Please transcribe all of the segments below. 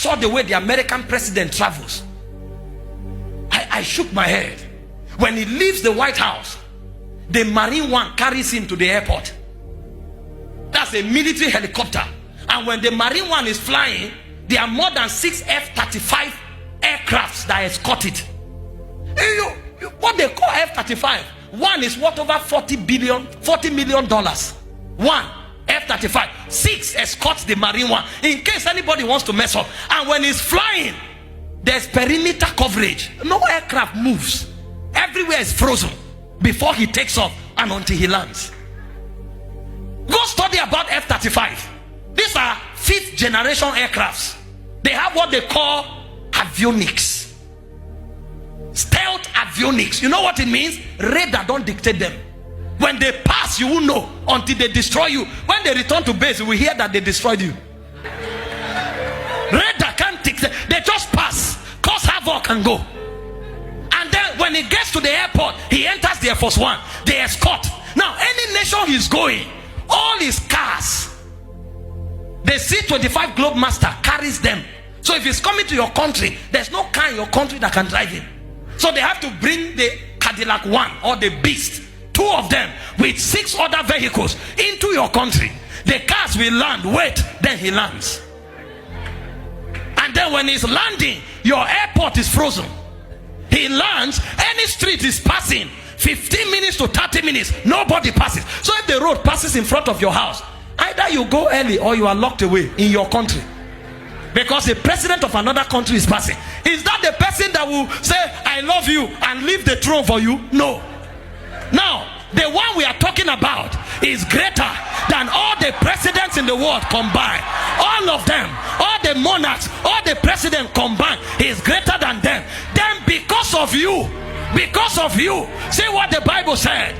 saw the way the American president travels, I shook my head. When he leaves the White House, the Marine One carries him to the airport. That's a military helicopter. And when the Marine One is flying, there are more than 6 F-35 aircrafts that escort it. What they call F-35, one is worth over $40 million. One F-35, 6 escorts the Marine One in case anybody wants to mess up. And when he's flying, there's perimeter coverage. No aircraft moves. Everywhere is frozen before he takes off and until he lands. Go study about F-35. These are 5th generation aircrafts. They have what they call avionics. Stealth avionics. You know what it means? Radar don't dictate them. When they pass, you won't know until they destroy you. When they return to base, you will hear that they destroyed you. Radar can't dictate. They just pass, cause havoc and go. And then when he gets to the airport, he enters the Air Force One. They escort. Now, any nation he's going, all his cars, the C-25 Globemaster carries them. So if he's coming to your country, there's no car in your country that can drive him. So they have to bring the Cadillac One or the Beast, 2 of them with 6 other vehicles into your country. The cars will land, wait, then he lands. And then when he's landing, your airport is frozen. He lands, any street is passing 15 minutes to 30 minutes, nobody passes. So if the road passes in front of your house, either you go early or you are locked away in your country, because the president of another country is passing. Is that the person that will say I love you and leave the throne for you? No. Now the one we are talking about is greater than all the presidents in the world combined. All of them, all the monarchs, all the presidents combined, is greater than them. Then because of you, see what the Bible said.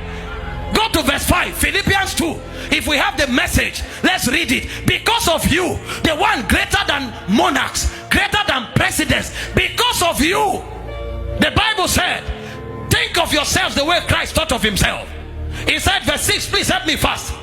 Go to verse 5, Philippians 2. If we have the message, let's read it. Because of you, the one greater than monarchs, greater than presidents, because of you, the Bible said, think of yourselves the way Christ thought of himself. He said, verse 6, please help me fast.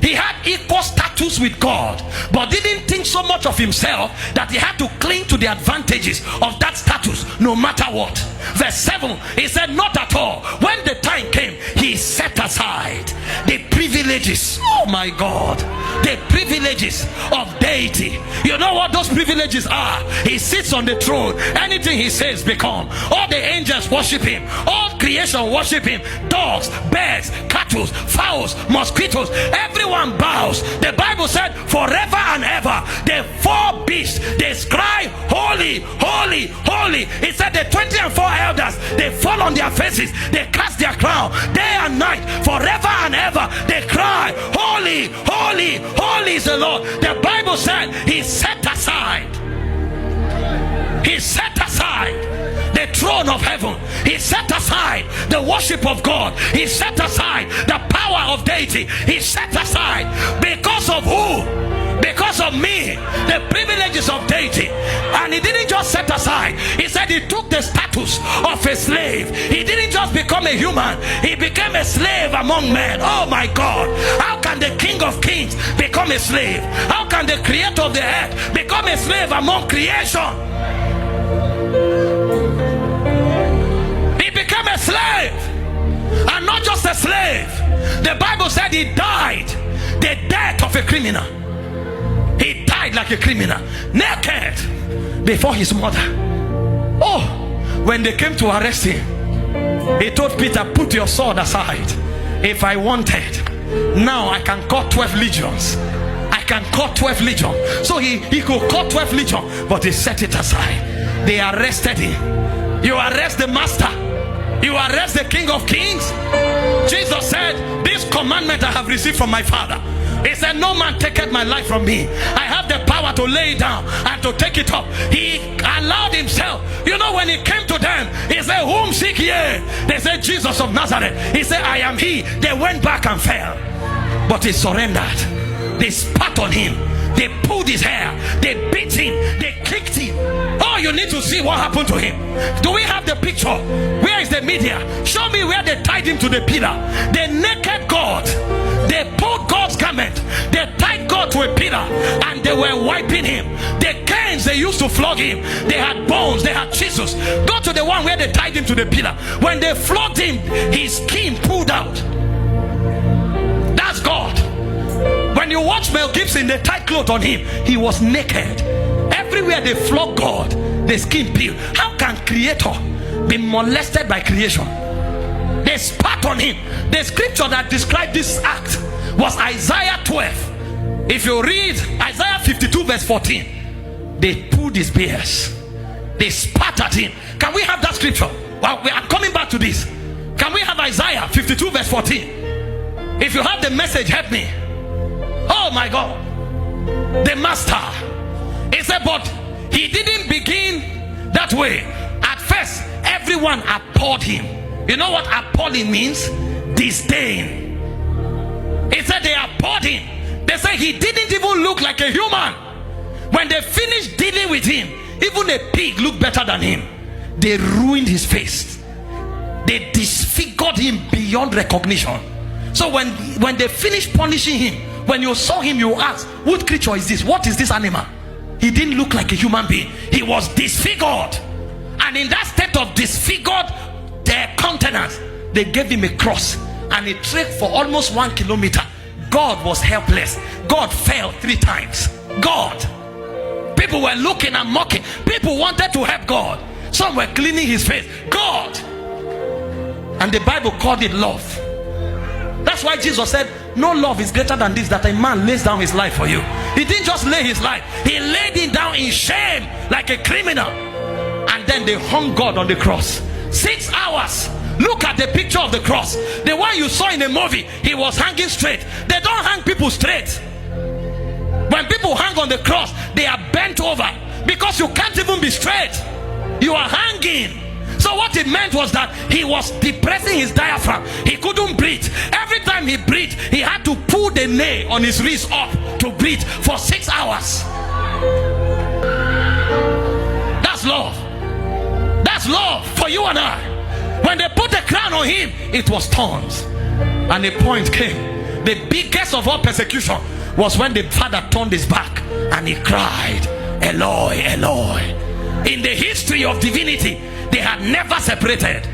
He had equal status with God, but didn't think so much of himself that he had to cling to the advantages of that status no matter what. Verse 7, he said, not at all. When the time came, he set aside the privileges, oh my God, the privileges of deity. You know what those privileges are? He sits on the throne. Anything he says become. All the angels worship him. All creation worship him. Dogs, birds, cattle, fowls, mosquitoes, everyone bows. The Bible said forever and ever the 4 beasts, they cry holy, holy, holy. It said the 24 elders, they fall on their faces, they cast their crown day and night, forever and ever they cry holy, holy, holy is the Lord. The Bible said he set aside the throne of heaven. He set aside the worship of God. He set aside the power of deity. He set aside, because of who? Because of me, the privileges of deity. And he didn't just set aside, he said he took the status of a slave. He didn't just become a human, he became a slave among men. Oh my God, how can the King of Kings become a slave? How can the creator of the earth become a slave among creation? He became a slave, and not just a slave. The Bible said he died the death of a criminal. He died like a criminal, naked before his mother. Oh, when they came to arrest him, he told Peter, put your sword aside. If I wanted, now I can cut 12 legions. I can cut 12 legions. So he could cut 12 legions, but he set it aside. They arrested him. You arrest the master, you arrest the King of Kings. Jesus said, this commandment I have received from my Father. He said, no man taketh my life from me. I have the power to lay it down and to take it up. He allowed himself. You know, when he came to them, he said, whom seek ye? They said, Jesus of Nazareth. He said, I am he. They went back and fell, but he surrendered. They spat on him, they pulled his hair, they beat him, they kicked him. Oh, you need to see what happened to him. Do we have the picture? Where is the media? Show me where they tied him to the pillar. They naked God. They pulled God's garment. They tied God to a pillar and they were wiping him. The canes they used to flog him, they had bones, they had chisels. Go to the one where they tied him to the pillar. When they flogged him, his skin pulled out. That's God. When you watch Mel Gibson, they tied clothes on him. He was naked. Everywhere they flog God, the skin peeled. How can Creator be molested by creation? They spat on him. The scripture that described this act was Isaiah 12. If you read Isaiah 52 verse 14, they pulled his beard. They spat at him. Can we have that scripture? Well, we are coming back to this. Can we have Isaiah 52 verse 14? If you have the message, help me. Oh my God. The master. He said, but he didn't begin that way. At first, everyone abhorred him. You know what appalling means? Disdain. He said they abhorred him. They said he didn't even look like a human. When they finished dealing with him, even a pig looked better than him. They ruined his face. They disfigured him beyond recognition. So when they finished punishing him, when you saw him, you asked, what creature is this? What is this animal? He didn't look like a human being. He was disfigured. And in that state of disfigured their countenance, they gave him a cross. And he trekked for almost 1 kilometer. God was helpless. God fell 3 times. God. People were looking and mocking. People wanted to help God. Some were cleaning his face. God. And the Bible called it love. That's why Jesus said, no love is greater than this, that a man lays down his life for you. He didn't just lay his life. He laid it down in shame like a criminal. And then they hung God on the cross. 6 hours. Look at the picture of the cross. The one you saw in a movie, he was hanging straight. They don't hang people straight. When people hang on the cross, they are bent over because you can't even be straight. You are hanging. So what it meant was that he was depressing his diaphragm. He couldn't breathe. Every time he breathed, he had to pull the nail on his wrist up to breathe for 6 hours. That's love. That's love for you and I. When they put a crown on him, it was thorns. And a point came. The biggest of all persecution was when the father turned his back and he cried, Eloi, Eloi. In the history of divinity, they had never separated.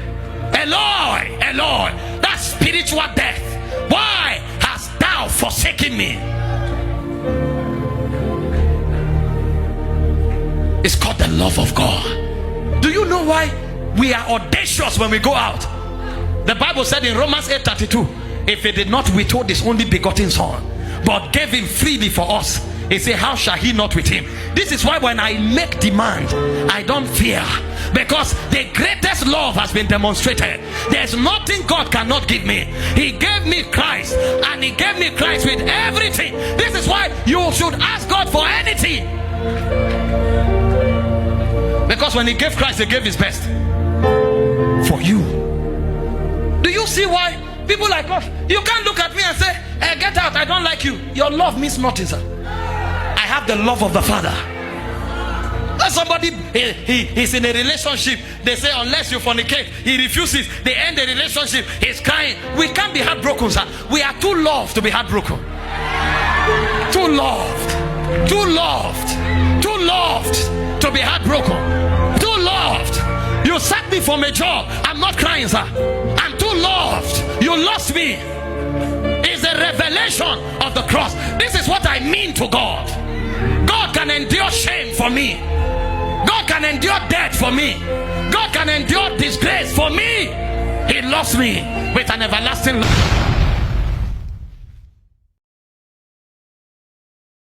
Eloi, Eloi. That's spiritual death. Why hast thou forsaken me? It's called the love of God. Do you know why we are audacious when we go out? The Bible said in Romans 8:32, if he did not withhold his only begotten son, but gave him freely for us, he said, how shall he not with him? This is why when I make demand, I don't fear, because the greatest love has been demonstrated. There's nothing God cannot give me. He gave me Christ, and he gave me Christ with everything. This is why you should ask God for anything, because when he gave Christ, he gave his best for you. Do you see why people like us, you can't look at me and say, hey, get out, I don't like you. Your love means nothing, sir. I have the love of the Father. When somebody he's in a relationship, they say unless you fornicate, he refuses, they end the relationship, he's crying. We can't be heartbroken, sir. We are too loved to be heartbroken. Too loved. Too loved. Too loved to be heartbroken. Too loved. You sacked me from a job. I'm not crying, sir. I'm too loved. You lost me. It's a revelation of the cross. This is what I mean to God. God can endure shame for me. God can endure death for me. God can endure disgrace for me. He loves me with an everlasting love.